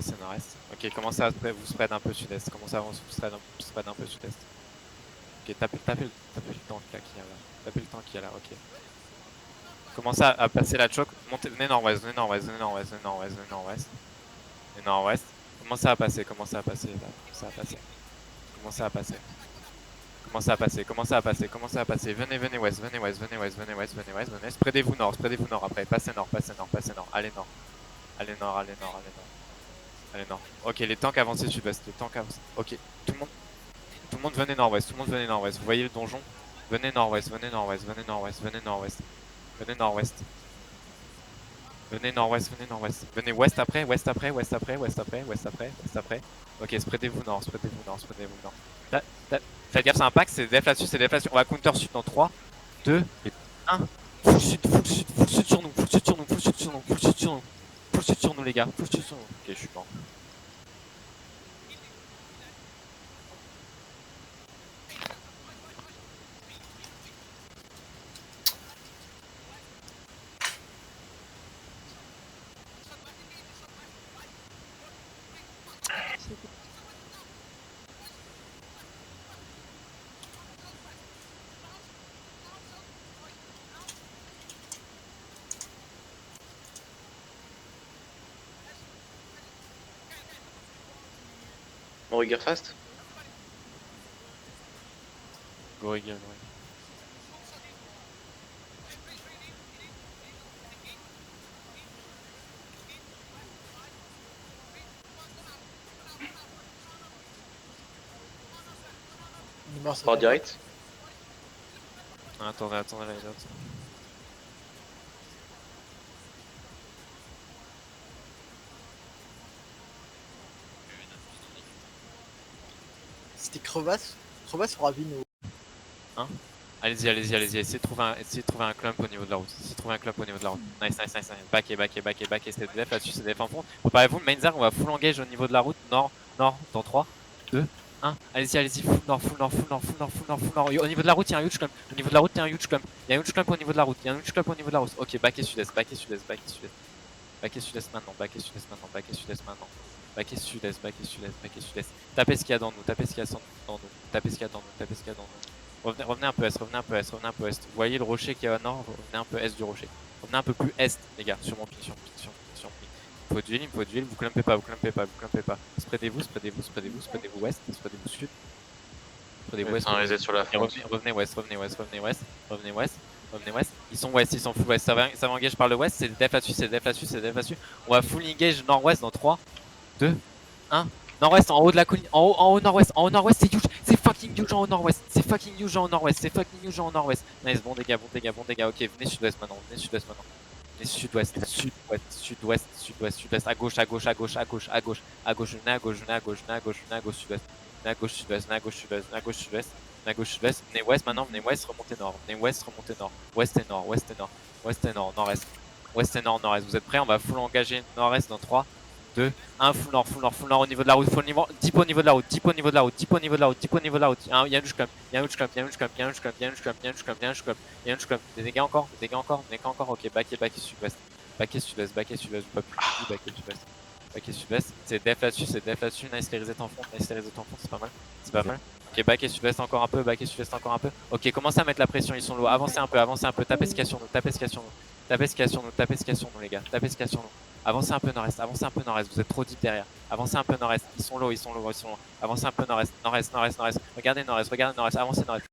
Avancez nord-est. Ok, commencez à vous spread un peu sud-est. Commencez à vous spread un peu sud-est. Ok, tapez le tank là qui est là. Tapez le tank qui est là, ok. Commencez à passer la choke. Montez, venez nord-ouest, venez nord-ouest, venez nord-ouest, venez nord-ouest, venez nord-ouest. Venez nord-ouest. Commencez à passer là. Commencez à passer. Commencez à passer. Commencez à passer. Venez ouest, venez ouest, venez ouest, venez ouest, venez ouest, venez. Spreadez-vous nord après. Passez nord. Allez nord. Allez nord. Allez nord. Ok, les tanks avancés sud-ouest. Les tanks avancés. Ok, tout le monde venez nord-ouest. Tout le monde venez nord-ouest. Vous voyez le donjon? Venez nord-ouest, venez nord-ouest, venez nord-ouest, venez nord-ouest. Venez nord-ouest. Venez nord-ouest, venez nord-ouest. Venez ouest après, ouest après, ouest après, ouest après, ouest après, ouest après. Ok, spreadez-vous nord, spreadez-vous nord, spreadez-vous nord. Faites gaffe, c'est un pack, c'est def là-dessus, c'est def là-dessus. On va counter sud dans 3, 2, 1. Full sud, full sud, full sud sur nous, full sud sur nous, full sud sur nous, full sud sur nous. Full sud sur nous les gars, full sud sur nous. Ok, je suis mort. On regarde fast. Go Eagle, ouais. Par direct. Attendez, attendez, les autres. C'était crevasse ou ravine ou... Allez-y, essayez de trouver un clump au niveau de la route. Nice. Backez, c'est def là-dessus, c'est def en fond. Préparez-vous, Mainzer, on va full engage au niveau de la route. Nord, dans 3, 2, 1. Allez-y, full nord. Au niveau de la route, il y a un huge clump. Il y a un huge clump au niveau de la route. Ok, backez sud-est maintenant. Backez sud-est. Tapez ce qu'il y a dans nous. Revenez un peu est. Vous voyez le rocher qui est au nord, revenez un peu est du rocher. Revenez un peu plus est, les gars, sur mon ping. Il me faut de l'huile, vous clumpez pas. Spreadez-vous ouest, spreadez-vous sud. Spreadez-vous ouest. Sur la front. Revenez ouest. Ils sont ouest, ils sont full ouest. Ça va engage par le ouest, c'est def là-dessus. On va full engage nord-ouest dans 3, 2, 1. Nord-ouest, en haut de la colline, en haut nord-ouest, c'est huge, c'est fucking huge en haut nord-ouest, Nice, bon dégâts, ok, venez sud-ouest maintenant. Venez sud-ouest, à gauche, venez à gauche, sud-ouest, venez ouest maintenant, remontez nord, ouest et nord, nord-est, nord-est, vous êtes prêts? On va full engager nord-est dans 3, 2, 1, full nord au niveau de la route, deep au niveau de la route, il y a un huge clump, des dégâts encore, ok, backez sud-ouest, backez sud-ouest, backez sud-ouest, c'est def là-dessus, nice les resets en front, c'est pas mal. Ok, backez sud-ouest encore un peu, ok, commencez à mettre la pression, ils sont low, avancez un peu, tapez ce qu'il y a sur nous, les gars, avancez un peu nord-est, vous êtes trop deep derrière, avancez un peu nord-est, ils sont low, avancez un peu nord-est, regardez nord-est, avancez nord-est.